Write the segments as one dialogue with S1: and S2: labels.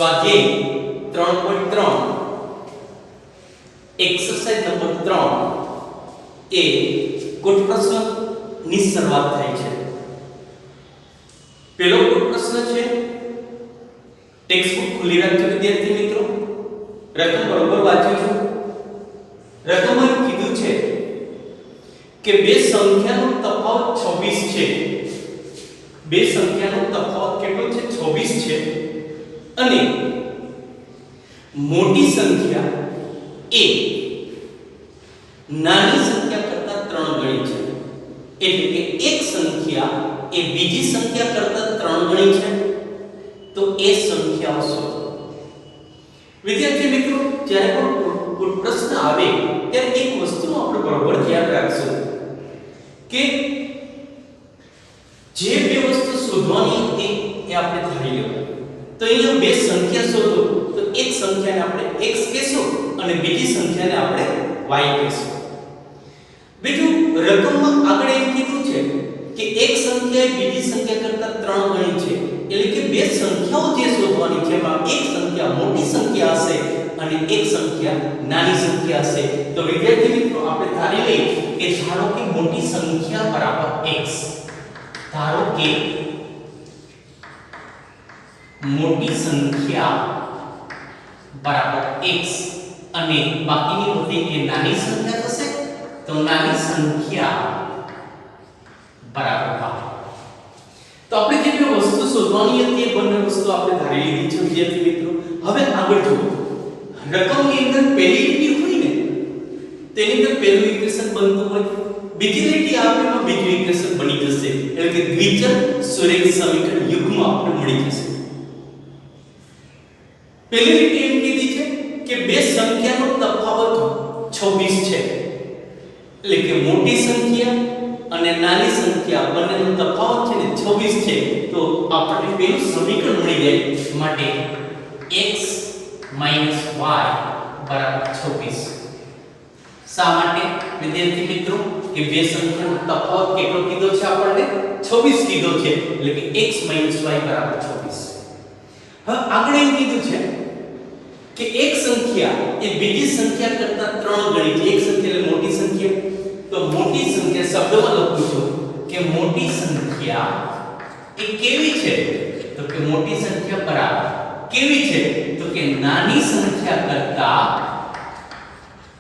S1: સ્વાધ્યાય 3.3 exercise number 3 એ કોટ પ્રશ્ન ની શરૂઆત થાય છે. પહેલો કોટ પ્રશ્ન છે, ટેક્સ્ટ બુક ખુલ્લી રાખજો વિદ્યાર્થી મિત્રો, રકમ બરોબર વાંચો છો. રકમમાં કીધું છે કે બે સંખ્યાનો તફાવત 26 છે. બે સંખ્યાનો તફાવત કેટલો છે? 26 છે. અને મોટી સંખ્યા એ નાની સંખ્યા કરતા 3 ગણી છે. એટલે કે એક સંખ્યા એ બીજી સંખ્યા કરતા 3 ગણી છે, તો એ સંખ્યાઓ શોધો. વિદ્યાર્થી મિત્રો, જ્યારે પણ કોઈ પ્રશ્ન આવે ત્યારે એક વસ્તુનું આપણે બરોબર ધ્યાન રાખશું કે જે બે વસ્તુ શોધવાની હતી એ આપણે ધારી લેવું. તો અહીંયા બે સંખ્યા શોધો, તો એક સંખ્યાને આપણે x કહેશું અને બીજી સંખ્યાને આપણે y કહેશું. બીજું રકમમાં આગળ એમ કીધું છે કે એક સંખ્યા એ બીજી સંખ્યા કરતા 3 ગણી છે. એટલે કે બે સંખ્યાઓ જે શોધવાની છે એમાં એક સંખ્યા મોટી સંખ્યા હશે અને એક સંખ્યા નાની સંખ્યા હશે. તો વિદ્યાર્થી મિત્રો, આપણે ધારી લઈએ કે ધારો કે મોટી સંખ્યા બરાબર x. ધારો કે મોટી સંખ્યા બરાબર x અને બાકીની બધી એ નાની સંખ્યા થશે. તો નાની સંખ્યા બરાબર y. તો આપણે જે બે વસ્તુ શોધવાની હતી એ બંને વસ્તુ આપણે ધારી લીધી છે વિદ્યાર્થી મિત્રો. હવે આગળ જુઓ, રકમની અંદર પહેલી લીટી હોય ને તેની અંદર પહેલું ઇક્વેશન બનતું હોય, બીજી લીટી આપેમાં બીજું ઇક્વેશન બની જશે. એટલે કે દ્વિચર સુરેખ સમીકરણ યુગ્મ આપણે મળી જશે. પહેલી લીટી એમ કીધી છે કે બે સંખ્યાનો તફાવત 26 છે. એટલે કે મોટી સંખ્યા અને નાની સંખ્યા બંનેનો તફાવત છે ને 26 છે. તો આપણને પેલું સમીકરણ મળી જાય. માટે x - y બરાબર 26. શા માટે વિદ્યાર્થી મિત્રો? કે બે સંખ્યાનો તફાવત કેટલો કીધો છે? આપણને 26 કીધો છે. એટલે કે x - y બરાબર 26. હવે આગળ એમ કીધું છે કે એક સંખ્યા એ બીજી સંખ્યા કરતા 3 ગણી છે. એક સંખ્યા એટલે મોટી સંખ્યા. તો મોટી સંખ્યા શબ્દમાં લખું છું કે મોટી સંખ્યા એ કેવી છે? તો કે મોટી સંખ્યા બરાબર કેવી છે? તો કે નાની સંખ્યા કરતા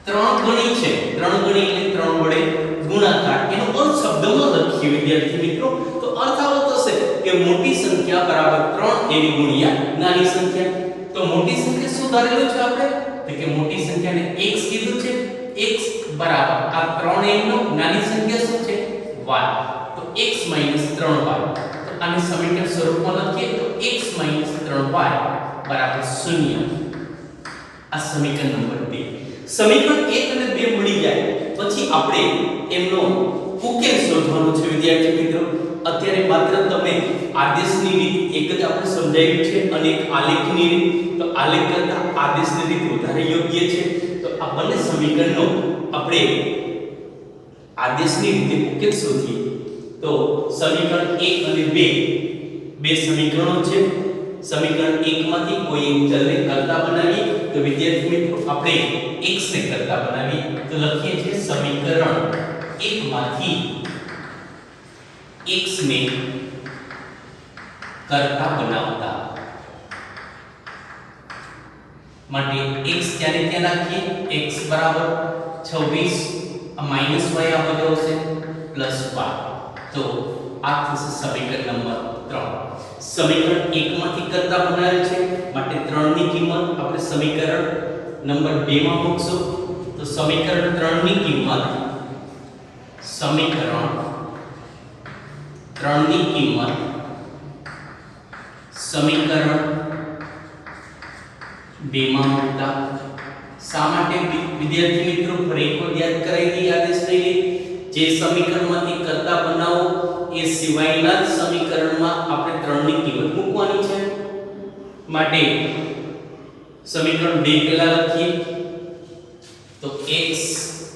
S1: 3 ગણી છે. 3 ગણી એટલે 3 વડે ગુણાકાર. એનો અર્થ શબ્દમાં લખીએ વિદ્યાર્થી મિત્રો, તો અર્થ આવો થશે કે મોટી સંખ્યા બરાબર 3 એની ગુણ્યા નાની સંખ્યા. તો મોટી સંખ્યા શું ધારેલું છે આપણે? તો કે મોટી સંખ્યાને x કીધું છે. x બરાબર આ 3 એનો નાની સંખ્યા શું છે? y. તો x - 3y. તો આને સમીકરણ સ્વરૂપમાં લખીએ તો x - 3y બરાબર 0. આ સમીકરણ નંબર 2. સમીકરણ 1 અને 2 મળી જાય પછી આપણે એમનો ઉકેલ શોધવાનો છે વિદ્યાર્થી મિત્રો. અત્યારે માત્ર તમે આદેશની રીત એક જ આપણે સમજાવ્યું છે અને એક આલેખની રીત. તો આલેખ કરતા આદેશની રીત વધારે યોગ્ય છે. તો આ બંને સમીકરણનો આપણે આદેશની રીતે ઉકેલ શોધીએ. તો સમીકરણ 1 અને 2 બે સમીકરણો છે. સમીકરણ 1 માંથી કોઈ એક ચલને કરતા બનાવીએ. તો વિદ્યાર્થી મિત્રો, આપણે x ને કરતા બનાવીએ. તો લખીએ છીએ સમીકરણ 1 માંથી x ને કરતા બનાવતા માટે x ત્યારે ત્યાં રાખીએ. x બરાબર 26 આ માઈનસ y આ બધો હશે પ્લસ y. તો આ થશે સમીકરણ નંબર 3. સમીકરણ 1 માંથી કરતા બનાવેલ છે માટે 3 ની કિંમત આપણે સમીકરણ નંબર 2 માં મૂકશું. તો સમીકરણ 3 ની કિંમત સમીકરણ 3 ની કિંમત સમીકરણ 2 માં મૂકતા. શા માટે વિદ્યાર્થી મિત્રો? ફરી એકવાર યાદ કરાવી દઈએ આદેશ લઈને. જે સમીકરણમાંથી કરતા બનાવો એ સિવાયના જ સમીકરણમાં આપણે 3 ની કિંમત મૂકવાની છે. માટે સમીકરણ 2 પહેલા લખીએ. તો x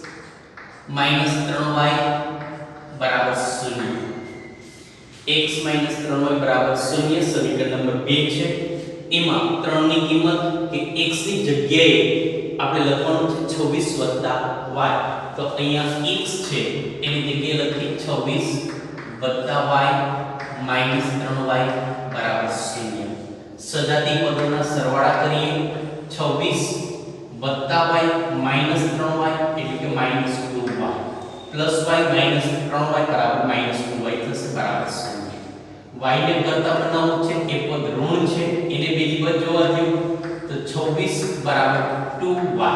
S1: - 3y બરાબર 0. x - 3y બરાબર 0 સમીકરણ નંબર 2 છે. એમાં 3 ની કિંમત કે x ની જગ્યાએ આપણે લખવાનું છે 26 y. તો અહીંયા x છે એની જગ્યાએ લખી 26 y - 3y બરાબર 0. સજાતી પદોના સરવાળા કરીએ. 26 y - 3y એટલે કે -2y પ્લસ y - 3y બરાબર -2y થશે બરાબર 0. y ને કરતા બનાવવું છે એ પદ ઋણ છે એને બીજી બાજુ જોવા દો તો 26 બરાબર 2y.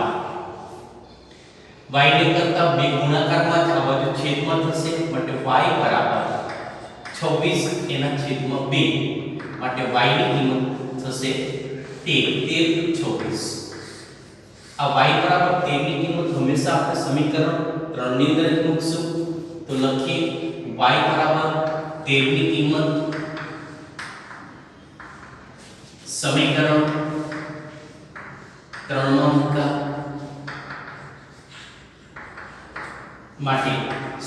S1: y ને કરતા બે ગુણાકારમાં જ આ બાજુ છેદમાં થશે માટે y બરાબર 26 એના છેદમાં 2 માટે y ની કિંમત થશે 13 26. આ y બરાબર 13 ની કિંમત હંમેશા આપણે સમીકરણ 3 ની અંદર જ મૂકશું. તો લખીએ y બરાબર 13 ની કિંમત સમીકરણ 3 માં મૂકા માટે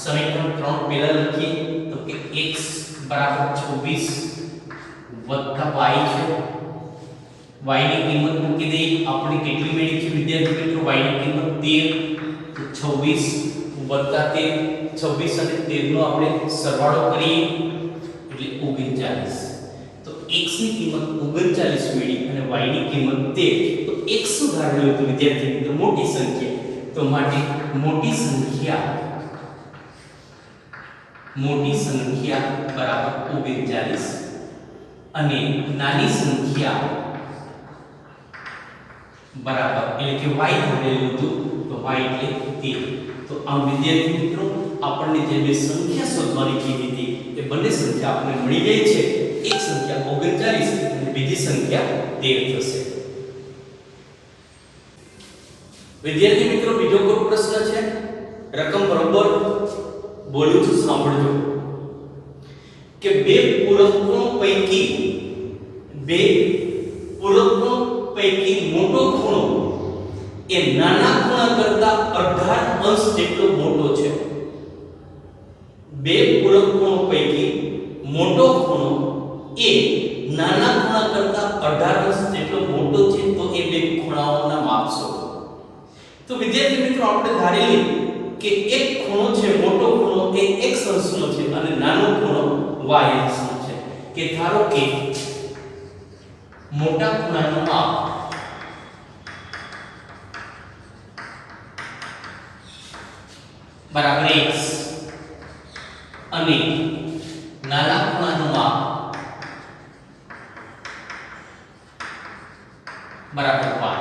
S1: સમીકરણ 3 પહેલા લખીએ તો કે x બરાબર 26 y છે. y ની કિંમત મૂકી દઈએ. આપણે કેટલી મેળવી છે વિદ્યાર્થી મિત્રો? y ની કિંમત 13. તો 26 13 26 અને 13 નો આપણે સરવાળો કરીએ એટલે 39. તો x ની કિંમત 39 મેળવી અને y ની કિંમત 13. તો x શું ધારેલું હતું વિદ્યાર્થી મિત્રો? મોટી સંખ્યા. તો માટે મોટી સંખ્યા બરાબર 39 અને નાની સંખ્યા બરાબર એટલે કે y ધારેલું હતું તો y એટલે 13. તો આમ વિદ્યાર્થી મિત્રો આપણને જે બે સંખ્યા શોધવાની કીધી હતી એ બંને સંખ્યા આપણને મળી ગઈ છે. એક સંખ્યા 39 અને બીજી સંખ્યા 13 થશે. વિદ્યાર્થી મિત્રો બીજો કોઈ પ્રશ્ન છે? રકમ બરોબર બોલું છું સાંભળજો કે બે પૂરકો પૈકી મોટો ખૂણો એ નાના ખૂણા કરતા 18 અંશ જેટલો મોટો છે. બે પૂરક ખૂણો પૈકી મોટો ખૂણો એ નાના ખૂણા કરતા 18 અંશ જેટલો મોટો છે. તો એ બે ખૂણાઓના માપ શોધો. તો વિદ્યાર્થી મિત્રો આપણે ધારેલી કે એક ખૂણો છે મોટો ખૂણો એ x અંશનો છે અને નાનો ખૂણો y અંશનો છે. કે ધારો કે મોટા ખૂણાનું માપ બરાબર x અને નાના ખૂણાનું માપ બરાબર y.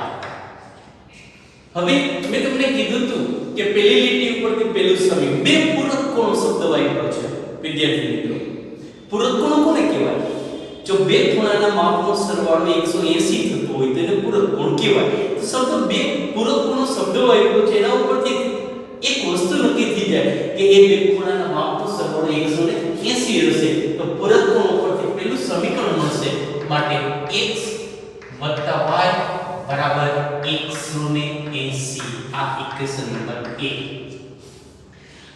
S1: હવે મેં તમને કીધું હતું કે પેલી લીટી ઉપરથી પેલું સમીકરણ બે પૂરક કોણ શબ્દ વાપર્યો છે વિદ્યાર્થી મિત્રો. પૂરક કોણ કોને કહેવાય? જો બે ખૂણાના માપનો સરવાળો 180 થતો હોય તો એને પૂરક કોણ કહેવાય. તો શબ્દ બે પૂરક કોણ શબ્દ વાપર્યો છે એના ઉપરથી એક વસ્તુ નક્કી થઈ જાય કે એ બે ખૂણાના માપનો સરવાળો 180 હશે. તો પૂરક કોણ ઉપરથી પેલું સમીકરણ મળશે માટે x y બરાબર 180. આ ઇક્વેશન નંબર 1.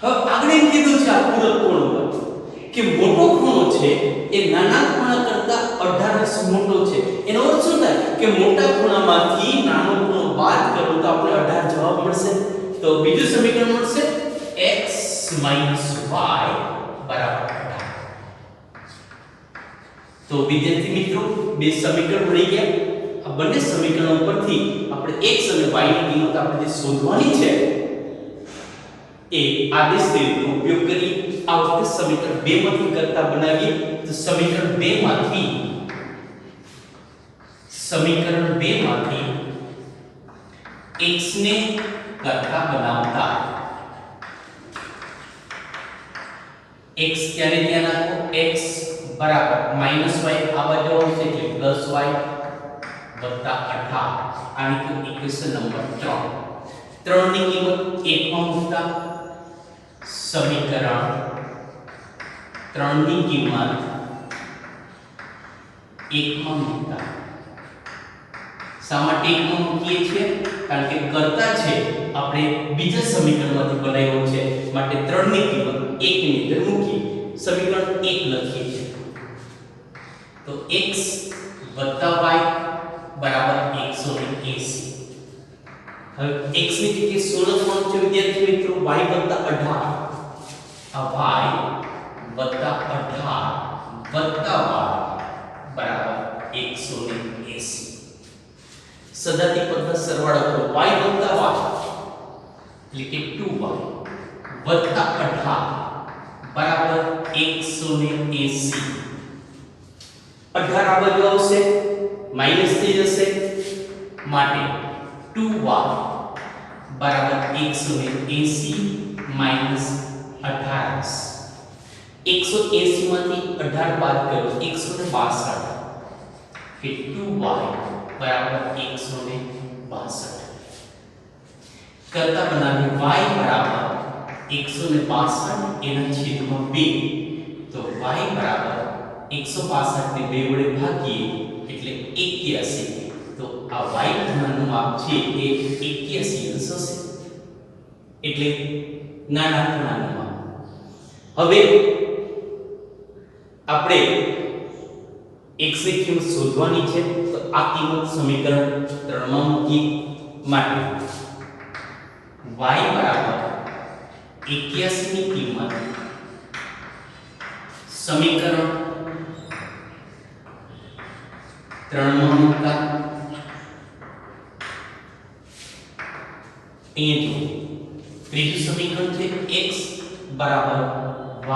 S1: હવે આગળ એમ કીધું છે આ પૂરક કોણ ઉપર કે મોટો ખૂણો છે એ નાના ખૂણા કરતા 18 મોટો છે. એનો અર્થ શું થાય કે મોટા ખૂણામાંથી નાનો ખૂણો બાદ કરો તો આપણે 18 જવાબ મળશે. તો બીજું સમીકરણ મળશે x - y બરાબર 18. તો વિદ્યાર્થી મિત્રો બે સમીકરણ મળી ગયા. આ બંને સમીકરણો પરથી આપણે x અને y ની કિંમત આપણે જે શોધવાની છે એ આદેશ રીતનો ઉપયોગ કરી આ વખતે સમીકરણ 2 માંથી કરતા બનાવીએ. તો સમીકરણ 2 માંથી x ને કરતા બનાવતા x ક્યારે ત્યાં નાખો x બરાબર -y આ બાજુ આવશે એટલે +y વત્તા 18. આની ઇક્વેશન નંબર 3. 3 ની કિંમત 1 માં મૂકતા સમીકરણ 3 ની કિંમત 1 માં મૂકતા. શા માટે 1 માં મૂકીએ છીએ? કારણ કે કરતા છે આપણે બીજા સમીકરણમાંથી બનાવ્યો છે માટે 3 ની કિંમત 1 ની અંદર મૂકી સમીકરણ 1 લખીએ છીએ. તો x વત્તા y બરાબર 180. હવે x ની જગ્યાએ 16 કોણ છે વિદ્યાર્થી મિત્રો? y વત્તા 18. આ y વત્તા 18 વત્તા y બરાબર 180. સજાતી પદના સરવાળો કરો. y વત્તા y એટલે કે 2y વત્તા 18 બરાબર 180. 18 આ બાજુ આવશે માઈનસ થઈ જશે માટે 2y બરાબર 180 માઈનસ 18. 180 માંથી 18 બાદ કરો 162 કે 2y બરાબર 162. કરતા બનાવીએ y બરાબર 162 એના છેદમાં 2 તો y બરાબર 162 ને 2 વડે ભાગીએ એટલે 81. તો આ y ખૂણાનું માપ છે એ 81 અંશ હશે એટલે નાના ખૂણાનું માપ. હવે આપણે x ની કિંમત શોધવાની છે તો આ કિંમત સમીકરણ 3 માં મૂકી માટે y બરાબર 81 ની કિંમત સમીકરણ 3 માં મૂકતા અહીંયા ત્રીજું સમીકરણ છે x બરાબર y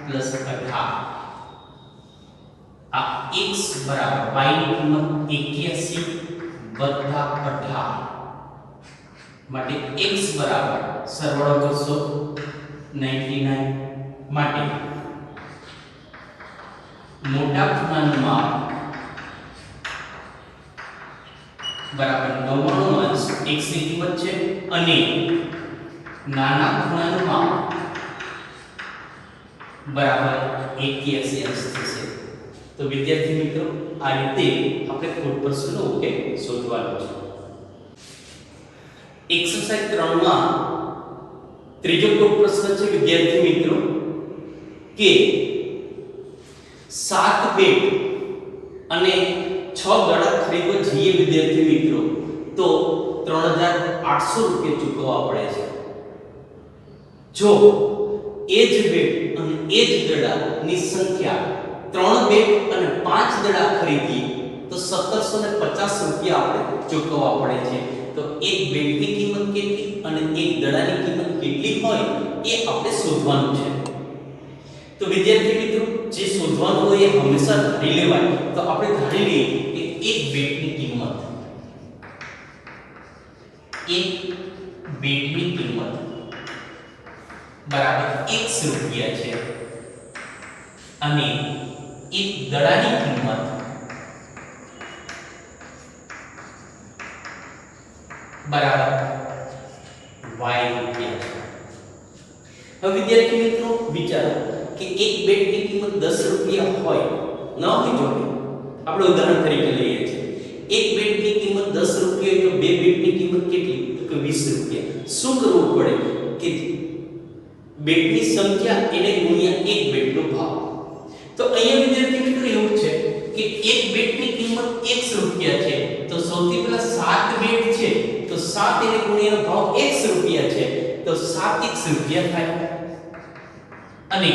S1: પ્લસ 18. આ x બરાબર y ની કિંમત 81 વત્તા 18 માટે x બરાબર સરવાળો કરશો 99 માટે મોટા ખૂણાનું માપ બરાબર 99 અંશ x ની કિંમત છે અને નાના ખૂણાનું માપ બરાબર 81 અંશ થશે. તો વિદ્યાર્થી મિત્રો આ રીતે આપણે કોઈ પ્રશ્નનો ઉકેલ શોધવાનો છે. એક્સરસાઇઝ 3 માં ત્રીજો કોઈ પ્રશ્ન છે વિદ્યાર્થી મિત્રો કે 7 બેટ અને 6 દડા ખરીદવા જઈએ વિદ્યાર્થી મિત્રો તો 3800 રૂપિયા ચૂકવવા પડે છે. જો એ જ બેટ અને એ જ દડાની સંખ્યા 3 બેટ અને 5 દડા ખરીદીએ તો 1750 રૂપિયા આપણે ચૂકવવા પડે છે. તો એક બેટની કિંમત કેટલી અને એક દડાની કિંમત કેટલી હોય એ આપણે શોધવાનું છે. તો વિદ્યાર્થી મિત્રો જે શોધવાનું હોય એ હંમેશા ધારી લેવાય. તો આપણે ધારી લઈએ કે એક બેટની કિંમત બરાબર 100 રૂપિયા છે અને એક દડાની કિંમત બરાબર y રૂપિયા છે. હવે વિદ્યાર્થી મિત્રો વિચારો કે એક બેટની કિંમત 10 રૂપિયા હોય ન હોય. જો આપણે ઉદાહરણ તરીકે લઈએ છીએ એક બેટની કિંમત 10 રૂપિયા તો બે બેટની કિંમત કેટલી તો કે 20 રૂપિયા. શું કરવું પડે કે બેટની સંખ્યા એને ગુણ્યા એક બેટનો ભાવ. તો અહીંયા વિદ્યાર્થી મિત્રો એવું છે કે એક બેટની કિંમત 100 રૂપિયા છે તો સૌથી પહેલા 7 બેટ છે તો 7 એને ગુણ્યાનો ભાવ 100 રૂપિયા છે તો 7 રૂપિયા થાય અને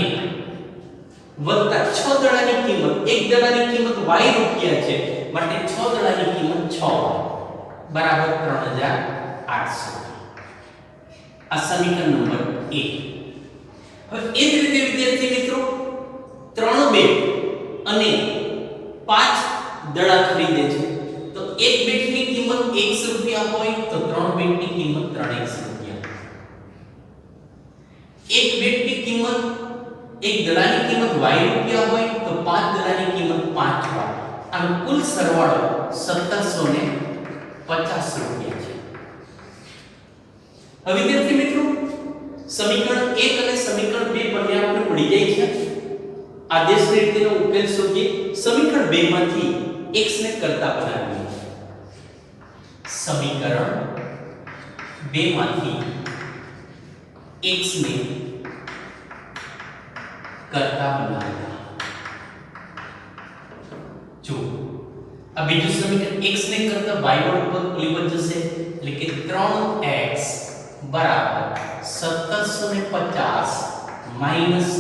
S1: વત્તા 6 દડાની કિંમત એક દડાની કિંમત y રૂપિયા છે માટે 6 દડાની કિંમત 6 બરાબર 3800. આ સમીકરણ નંબર 1. હવે એ જ રીતે વિદ્યાર્થી મિત્રો 3 બેટ અને 5 દડા ખરીદે છે તો એક બેટની કિંમત 100 રૂપિયા હોય તો 3 બેટની કિંમત 300 રૂપિયા. એક બેટની કિંમત એક દડાની કિંમત y રૂપિયા હોય તો 5 દડાની કિંમત 5 y. આનો કુલ સરવાળો 1750 રૂપિયા છે. હવે વિદ્યાર્થી મિત્રો સમીકરણ 1 અને સમીકરણ 2 બંને આપણે મળી જાય છે. આદેશ રીતેનો ઉકેલ શોધીએ. સમીકરણ 2 માંથી x ને કરતા બનાવીએ. સમીકરણ 2 માંથી x ને કરતા બનાવતા. જો આ બીજું સમીકરણ x ને કરતા y વડે ઓલી પદ જશે એટલે કે 3x બરાબર 1750 માઈનસ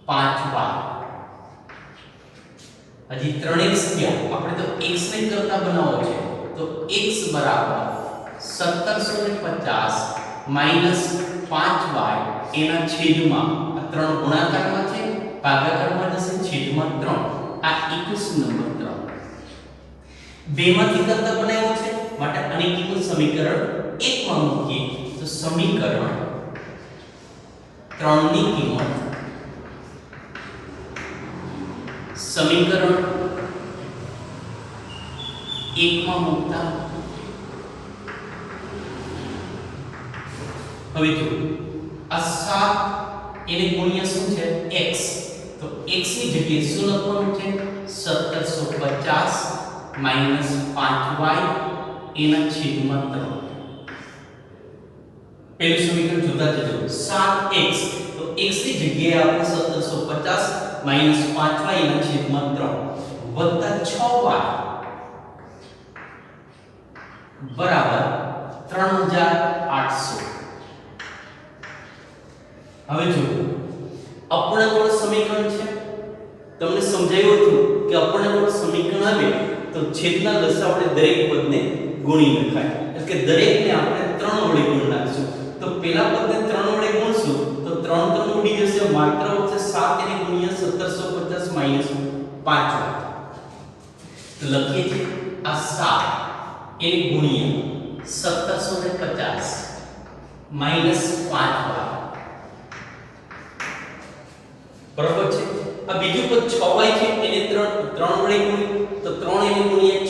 S1: 5y હજી 3x થયા આપણે તો x ને કરતા બનાવવો છે તો x બરાબર 1750 માઈનસ 5y એના છેદમાં આ 3 ગુણાકારમાં છે ભાગાકારમાં જશે છેદમાં 3 આ ઇક્વેશન નંબર 3 બેમાંથી કરતા બનાવ્યો છે માટે આની કિંમત સમીકરણ 1 માં મૂકીએ તો સમીકરણ 3 ની કિંમત સમીકરણ 1 માં મૂકતા હવે જો આ 7 એને ગુણ્યા શું છે x તો x ની જગ્યાએ શું લખવાનું છે 1750 માઈનસ 5y એના છેદમાં 3 પહેલું સમીકરણ જોતા જજો 7x તો x ની જગ્યાએ આપણે 1750 માઈનસ 5y એના છેદમાં 3 વત્તા 6y બરાબર 3800 હવે જો અપૂર્ણાંકોળ સમીકરણ છે તમને સમજાયું હતું કે અપૂર્ણાંકોળ સમીકરણ આવે તો છેદના દશા વડે દરેક પદને ગુણી લખાય એટલે કે દરેકને આપણે 3 વડે ગુણ નાખશું તો પેલા પદને 3 વડે ગુણશું તો 3 3 ઉડી જશે માત્ર વચ્ચે 7 એને ગુણ્યા 1750 માઈનસ 5 તો લખીએ છીએ આ 7 એને ગુણ્યા 1750 માઈનસ 5 બરાબર છે આ બીજું પદ 6y છે એને 3 વડે ગુણ્યું તો 3 એને ગુણ્યા 6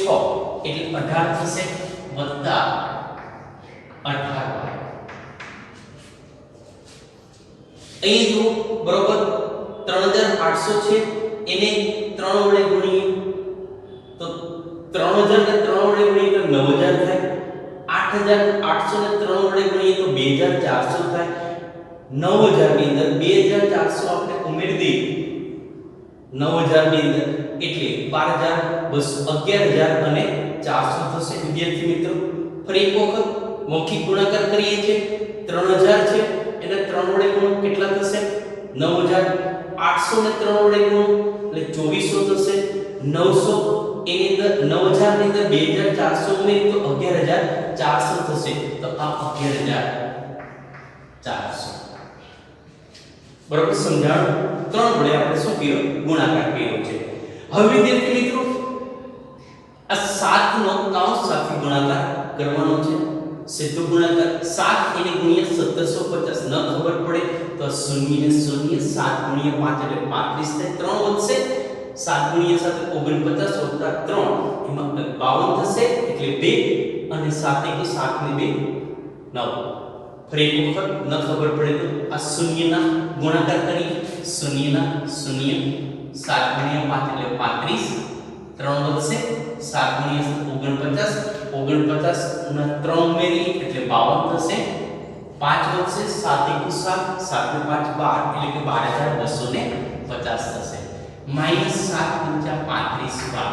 S1: એટલે 18 થશે વત્તા 18y અહીં જો બરાબર 3800 છે એને 3 વડે ગુણીએ તો 3000 ને 3 વડે ગુણીએ તો 9000 થાય 8800 ને 3 વડે ગુણીએ તો 2400 થાય 9000 ની અંદર 2400 આપણે ઉમેરી દઈએ 9000 ની અંદર એટલે 12200 11000 અને 400 થશે વિદ્યાર્થી મિત્રો ફરી એક વખત મૌખિક ગુણાકાર કરીએ છીએ 3000 છે એને 3 વડે ગુણો કેટલા થશે 9800 ને 3 વડે ગુણો એટલે 2400 થશે 900 એની અંદર 9000 ની અંદર 2400 ઉમેરી તો 11400 થશે તો આ 11400 બરાબર સમજાણ 3 વડે આપણે શું કર્યો ગુણાકાર કર્યો છે હવે વિદ્યાર્થી મિત્રો આ 7 નો કૌંસ સાથે ગુણાકાર કરવાનો છે સીધો ગુણાકાર 7 એને ગુણ્યા 1750 ન ખબર પડે તો 0 ને 0 7 ગુણ્યા 5 એટલે 35 થાય 3 વધશે 7 ગુણ્યા 7 49 વત્તા 3 એમાં 52 થશે એટલે 2 અને 7 * 7 ને 2 9 ફરી એક વખત ન ખબર પડે તો આ 0 ના ગુણાકાર કરી 0 ના 0 7 ગુણ્યા 5 એટલે 35 3 વધશે 7 ગુણ્યા 49 ના 3 ઉમેરી એટલે 52 થશે 5 વધશે 7 * 7 7 ને 5 12 એટલે કે 12250 થશે માઈનસ 7 × 35y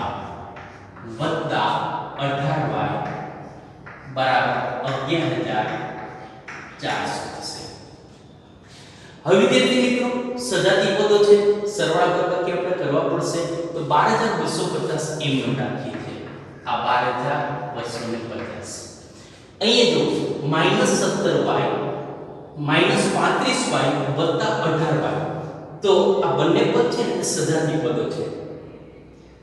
S1: વત્તા 18y બરાબર 11400 થશે હવે વિદ્યાર્થી મિત્રો સજાતી પદો છે સરવાળા કરવાથી આપણે કરવા પડશે તો 12250 એમ રાખીએ છીએ આ 12250 અહીંયા જો -17y -35y વત્તા 18y તો આ બંને પદ છે ને સજાતી પદો છે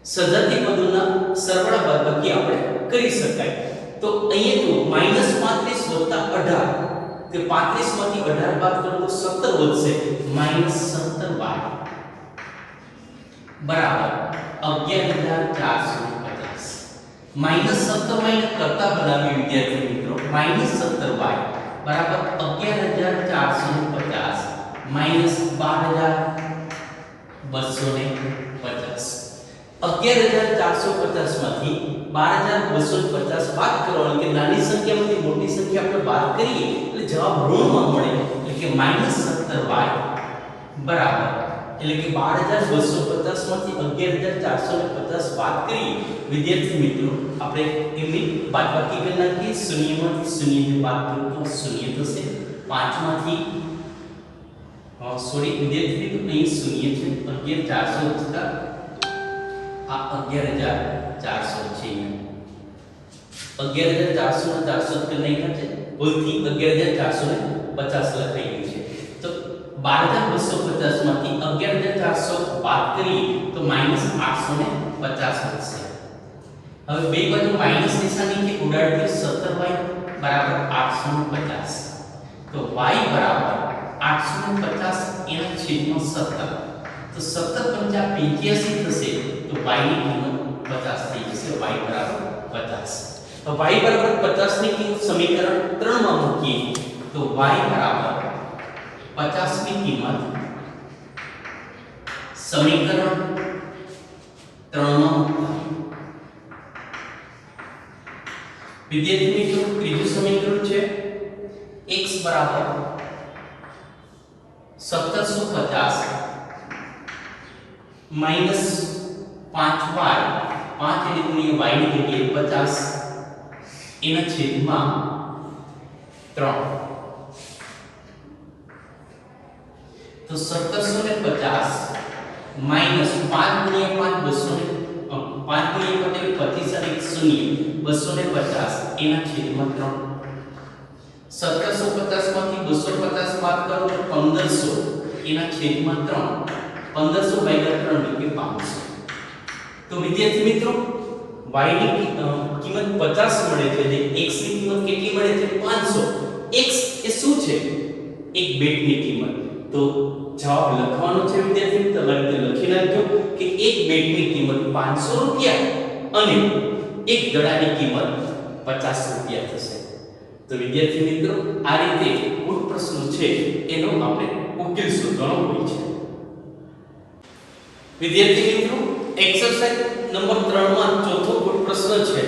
S1: સજાતી પદોના સરવાળા બાદબાકી આપણે કરી શકાય તો અહીંયા જો -35 વત્તા 18 કે 35 માંથી 18 બાદ કરો તો 17 વધશે -17y બરાબર 11450 -17y ને કરતા બનાવી વિદ્યાર્થી મિત્રો -17y બરાબર 11450 -12250 11450 માંથી 12250 બાદ કરવાનો કે નાની સંખ્યામાંથી મોટી સંખ્યા આપણે બાદ કરીએ એટલે જવાબ ઋણમાં મળે એટલે કે -17y બરાબર એટલે કે 12250 માંથી 11450 બાદ કરીએ વિદ્યાર્થી મિત્રો આપણે એમની બાદબાકી કરી નાખીએ શૂન્યમાંથી શૂન્યને બાદ કરીએ તો શૂન્ય થશે 5 માંથી સોરી વિદ્યાર્થી મિત્રો અહીં શૂન્ય છે 11400 થતા આ 11400 છે 11400 ના 400 કે નહીં થશે ભૂલથી 11450 લખાઈ ગયું છે તો 12250 માંથી 11400 બાદ કરીએ તો -850 થશે હવે બે બાજુ માઈનસ નિશાની કે ઉડાડતી 17y બરાબર 850 તો y બરાબર 850 એના છેદમાં 17 તો 17 × 85 થશે તો y ની કિંમત 50 થઈ જશે y બરાબર 50 તો y બરાબર 50 ની કિંમત સમીકરણ 3 માં મૂકીએ તો y બરાબર 50 ની કિંમત સમીકરણ 3 માં મૂકીએ વિદ્યાર્થી મિત્રો ત્રીજું સમીકરણ છે x બરાબર 1750 માઈનસ 5y 5 એટલે ગુણ્યા y ની જગ્યાએ 50 એના છેદમાં 3 તો 1750 માઈનસ 5 ગુણ્યા 5 200 5 ગુણ્યા 5 એટલે 25 અને 0 250 એના છેદમાં 3 1750 માંથી 250 બાદ કરો તો 1500 એના છેદમાં 3 1500 ભાગ્યા 3 એટલે 500 તો વિદ્યાર્થી મિત્રો y ની કિંમત 50 મળે છે એટલે x ની કિંમત કેટલી મળે છે 500 x એ શું છે એક બેટની કિંમત તો જવાબ લખવાનો છે વિદ્યાર્થી મિત્રો તમે લખી નાખજો કે એક બેટની કિંમત 500 રૂપિયા અને એક દડાની કિંમત 50 રૂપિયા થશે તો વિદ્યાર્થી મિત્રો આ રીતે કોઈ પ્રશ્ન છે એનો આપણે ઉકેલ શોધવાનો હોય છે વિદ્યાર્થી મિત્રો એક્સરસાઇઝ નંબર 3 માં ચોથો કોઈ પ્રશ્ન છે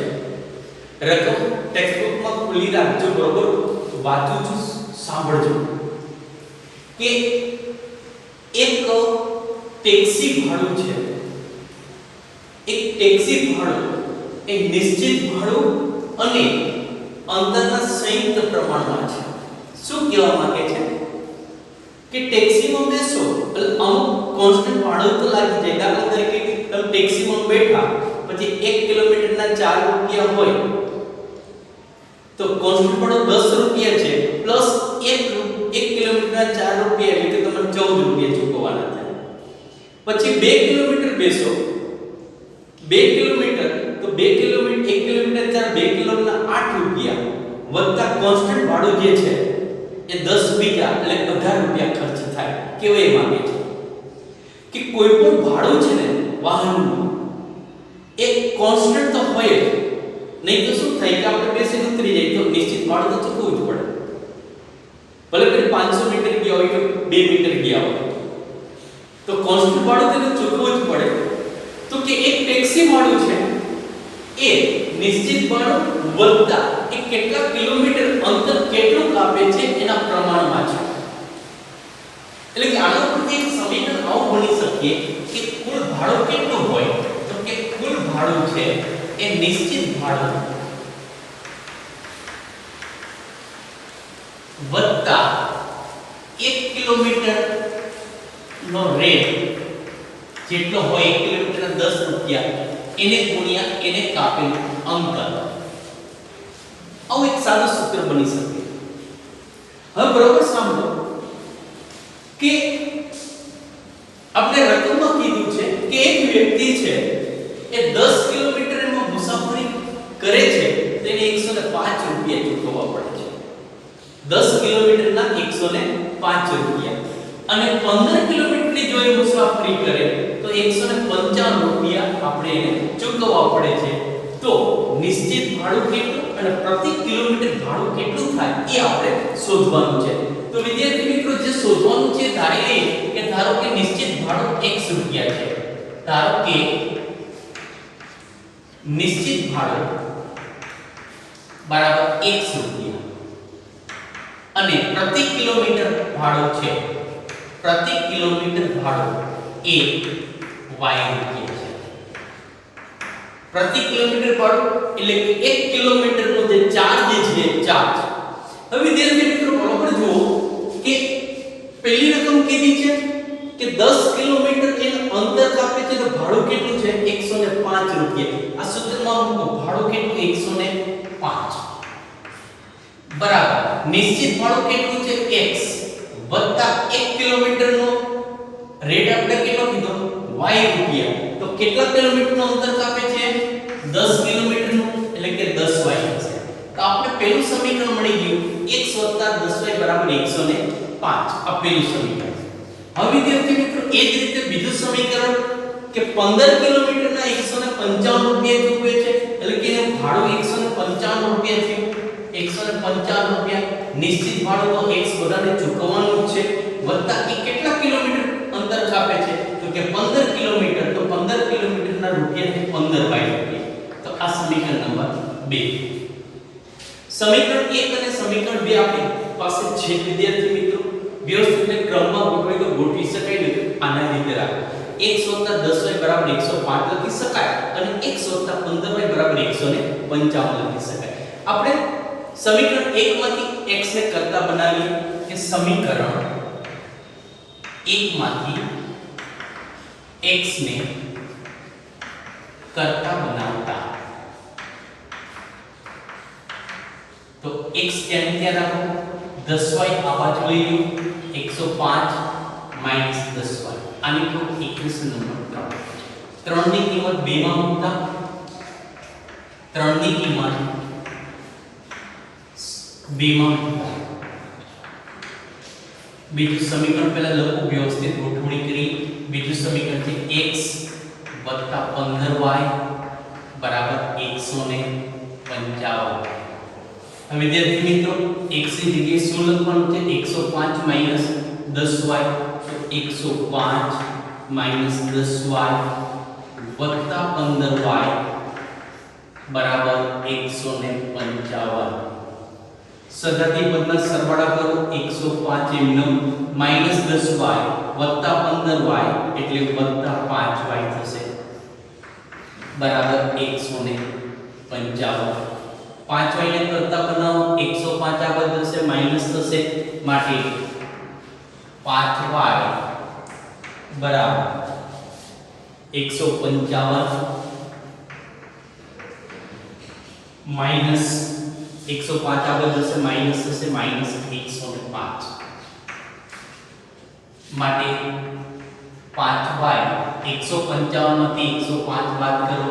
S1: રકમ ટેક્સ્ટબુક માં ખુલ્લી રાખજો બરોબર વાંચું છું સાંભળજો કે એક ટેક્સી ભાડું છે એક ટેક્સી ભાડું એ નિશ્ચિત ભાડું અને અંતરના સંયુક્ત પ્રમાણમાં છે શું કહેવા માંગે છે કે ટેક્સીમાં બેસો એટલે અમુક કોન્સ્ટન્ટ ભાડું તો લાગી જાય દાખલા તરીકે તમે ટેક્સીમાં બેઠા પછી 1 કિલોમીટરના 4 રૂપિયા હોય તો કોન્સ્ટન્ટ ભાડું 10 રૂપિયા છે પ્લસ 1 કિલોમીટરના 4 રૂપિયા એટલે કે તમારે 14 રૂપિયા ચૂકવવાના થાય પછી 2 કિલોમીટર બેસો 2 કિલોમીટર તો 2 કિલોમીટર 1 કિલોમીટર 4 2 કિલોના 8 રૂપિયા વત્તા કોન્સ્ટન્ટ ભાડું જે છે એ 10 બીજા એટલે 18 રૂપિયા ખર્ચ થાય કેવો એ માંગે છે કે કોઈ પણ ભાડું છે ને વાહનનું એક કોન્સ્ટન્ટ તો હોય નહીં તો શું થાય કે આપણે બેસીને ઉતરી જાય તો નિશ્ચિત ભાડું તો ચૂકવવું જ પડે ભલે પેલી 500 મીટર ગયા હોય કે 2 મીટર ગયા હોય તો કોન્સ્ટન્ટ ભાડું તેને ચૂકવવું જ પડે તો કે એક ટેક્સી ભાડું છે એ નિશ્ચિત ભાડું વત્તા એ કેટલા કિલોમીટર અંતર કેટલું કાપે છે એના પ્રમાણમાં છે એટલે કે આના પરથી એક સમીકરણ આવું બની શકે કે કુલ ભાડું કેટલું હોય તો કે કુલ ભાડું છે એ નિશ્ચિત ભાડું વત્તા 1 કિલોમીટર નો રેટ જેટલો હોય 1 કિલોમીટરના 10 રૂપિયા એને ગુણ્યા એને કાપેલું અંતર આવું એક સાદું સૂત્ર બની શકે હવે બરોબર સાંભળો કે આપણે રકમમાં કીધું છે કે એક વ્યક્તિ છે એ 10 કિલોમીટર એમાં મુસાફરી કરે છે તેને 105 રૂપિયા ચૂકવવા પડે છે 10 કિલોમીટરના 105 રૂપિયા અને 15 કિલોમીટરની જો એ મુસાફરી કરે તો 155 રૂપિયા આપણે એને ચૂકવવા પડે છે તો નિશ્ચિત ભાડું કેટલું અને પ્રતિ કિલોમીટર ભાડું કેટલું થાય એ આપણે શોધવાનું છે તો વિદ્યાર્થી મિત્રો જે શોધવાનું છે ધારી લઈએ કે ધારો કે નિશ્ચિત ભાડું 1 રૂપિયા છે ધારો કે નિશ્ચિત ભાડું બરાબર 1 રૂપિયા અને પ્રતિ કિલોમીટર ભાડું છે પ્રતિ કિલોમીટર ભાડું એ વાય રૂપિયા છે. પ્રતિ કિલોમીટર ભાડું એટલે કે 1 કિલોમીટરનો જે ચાર્જ છે ચાર્જ. હવે વિદ્યાર્થી મિત્રો બરોબર જુઓ કે પહેલી રકમ કીધી છે કે 10 કિલોમીટર એનું અંતર કાપે છે તો ભાડું કેટલું છે 105 રૂપિયા. આ સૂત્રમાં મૂકો ભાડું કેટલું 105 બરાબર નિશ્ચિત ભાડું કેટલું છે x વત્તા 1 કિલોમીટરનો રેટ આપણે કેટલો કીધો y રૂપિયા. તો કેટલા કિલોમીટરનું અંતર કાપે છે 10 કિલોમીટરનું એટલે કે 10y થશે. તો આપણે પહેલું સમીકરણ મળી ગયું x + 10y = 105 આ પહેલું સમીકરણ. હવે વિદ્યાર્થી મિત્રો એ જ રીતે બીજું સમીકરણ કે 15 કિલોમીટરના 155 રૂપિયા ચૂકવે છે એટલે કે એનું ભાડું 155 રૂપિયા થયું. 155 રૂપિયા નિશ્ચિત ભાડું તો x બધાને ચૂકવવાનું જ છે વત્તા એ કેટલા કિલોમીટર અંતર કાપે છે તો કે 15 કિલોમીટર. તો 15 કિલોમીટરના રૂપિયા છે 15y રૂપિયા. તો આ સમીકરણ નંબર 2. સમીકરણ 1 અને સમીકરણ 2 આપણી પાસે છે વિદ્યાર્થી મિત્રો. વ્યવસ્થિત ક્રમમાં ગોઠવી તો ગોઠવી શકાય ને આના રીતે રાખો. x + 10y = 105 લખી શકાય અને x + 15y = 155 લખી શકાય. આપણે સમીકરણ 1 માંથી x ને કરતા બનાવીએ કે સમીકરણ 1 માંથી x ને કરતા બનાવતા તો x ત્યાં ત્યાં રાખો 10y આ બાજુ લઈ લો 105 - 10y આની તો ઇક્વેશન નંબર 3. 3 ની કિંમત 2 માં મૂકતા 3 ની કિંમત 2 માં મૂકતા બીજું સમીકરણ પહેલા લખો વ્યવસ્થિત ગોઠવણી કરી. બીજું સમીકરણ છે x + 15y = 155. હવે વિદ્યાર્થી મિત્રો x ની જગ્યાએ શું લખવાનું છે 105 - 10y તો 105 - 10y વત્તા 15y બરાબર 155. સજાતી પદના સરવાળા કરો 105 એમનો -10y વત્તા 15y એટલે વત્તા 5y થશે બરાબર 155. 5y ને કરતા બનાવો 105 આ બાજુ થશે માઈનસ થશે માટે 5y બરાબર 155 માઈનસ 105 આ બાજુ થશે માઈનસ થશે માઈનસ 105 માટે 5y 155 માંથી 105 બાદ કરો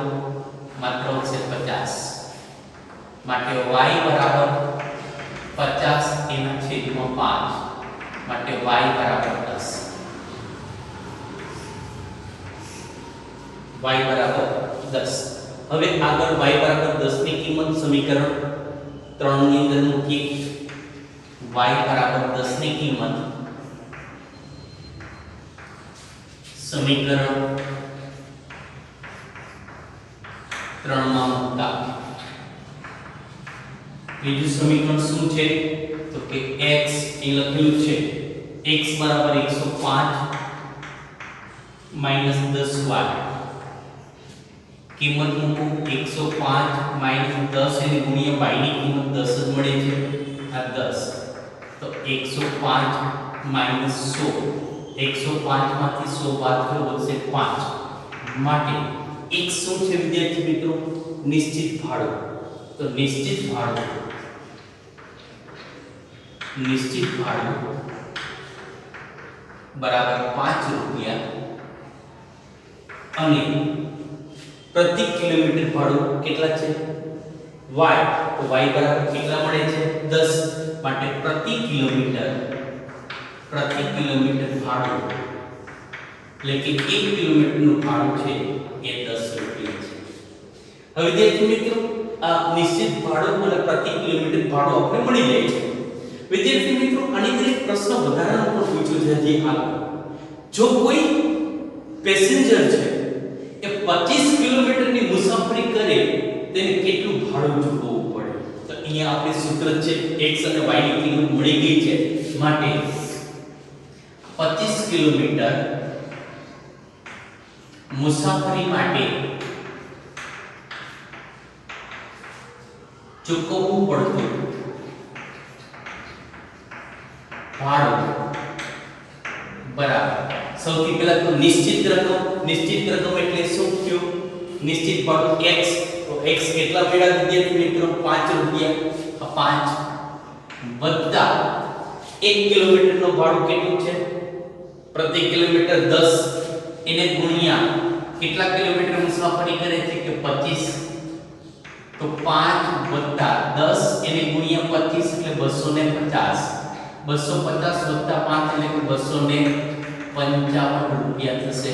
S1: માત્ર આવશે 50 માટે y બરાબર 50 એના છેદમાં 5 માટે y બરાબર 10. y બરાબર 10. હવે આગળ y બરાબર 10 ની કિંમત સમીકરણ 3 ની અંદર મૂકીએ. y બરાબર 10 ની કિંમત સમીકરણ 3 માં મૂકતા બીજું સમીકરણ શું છે તો કે x એ લખેલું છે x બરાબર 105 - 10y કિંમત મૂકો 105 - 10 અને ગુણ્યા y ની કિંમત 10 જ મળે છે આ 10 તો 105 - 100 105 માંથી 100 બાદ કરો વધશે 5 માટે x શું છે વિદ્યાર્થી મિત્રો નિશ્ચિત ભાડું. તો નિશ્ચિત ભાડું બરાબર 5 રૂપિયા અને પ્રતિ કિલોમીટર ભાડું કેટલા છે y તો y બરાબર કેટલા મળે છે 10 માટે પ્રતિ કિલોમીટર ભાડું એટલે કે 1 કિલોમીટરનું ભાડું છે એ 10 રૂપિયા છે. હવે વિદ્યાર્થી મિત્રો આ નિશ્ચિત ભાડું અને પ્રતિ કિલોમીટર ભાડું આપણે મળી જાય છે. વિદ્યાર્થી મિત્રો આની અંદર એક પ્રશ્ન વધારાનો પણ પૂછ્યો છે જે આગળ જો કોઈ પેસેન્જર છે એ 25 કિલોમીટરની મુસાફરી કરે તેને કેટલું ભાડું ચૂકવવું પડે. તો અહીંયા આપણે સૂત્ર છે x અને y ની કિંમત મળી ગઈ છે માટે 25 કિલોમીટર મુસાફરી માટે ચૂકવવું પડતું ભાડું બરાબર. સૌથી પહેલા તો નિશ્ચિત રકમ એટલે શું થયું? નિશ્ચિત ભાડું x. તો x કેટલા મળ્યા વિદ્યાર્થી મિત્રો? 5 રૂપિયા. આ 5 વત્તા 1 કિલોમીટરનો ભાડું કેટલું છે? પ્રતિ કિલોમીટર 10. એને ગુણ્યા કેટલા કિલોમીટર મુસાફરી કરે છે કે 25. તો 5 વત્તા 10 એને ગુણ્યા 25 એટલે 250. 250 વત્તા 5 એટલે 255 રૂપિયા થશે.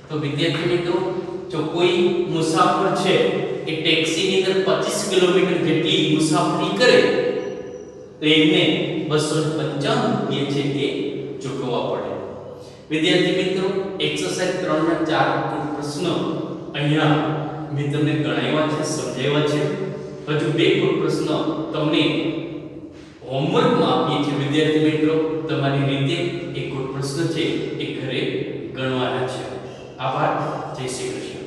S1: તો વિદ્યાર્થી મિત્રો, જો કોઈ મુસાફર છે એ ટેક્સીની અંદર 25 કિલોમીટર જેટલી મુસાફરી કરે તો એમને 255 રૂપિયા છે એ ચૂકવવા પડે. વિદ્યાર્થી મિત્રો, એક્સરસાઇઝ 3 ના 4 પ્રશ્નો અહીંયા મેં તમને ગણાવ્યા છે, સમજાવ્યા છે. હજુ 2 પ્રશ્નો તમને હોમવર્કમાં આપીએ છીએ વિદ્યાર્થી મિત્રો. તમારી રીતે એક પ્રશ્ન છે એ ઘરે ગણવાના છે. આભાર. જય શ્રી કૃષ્ણ.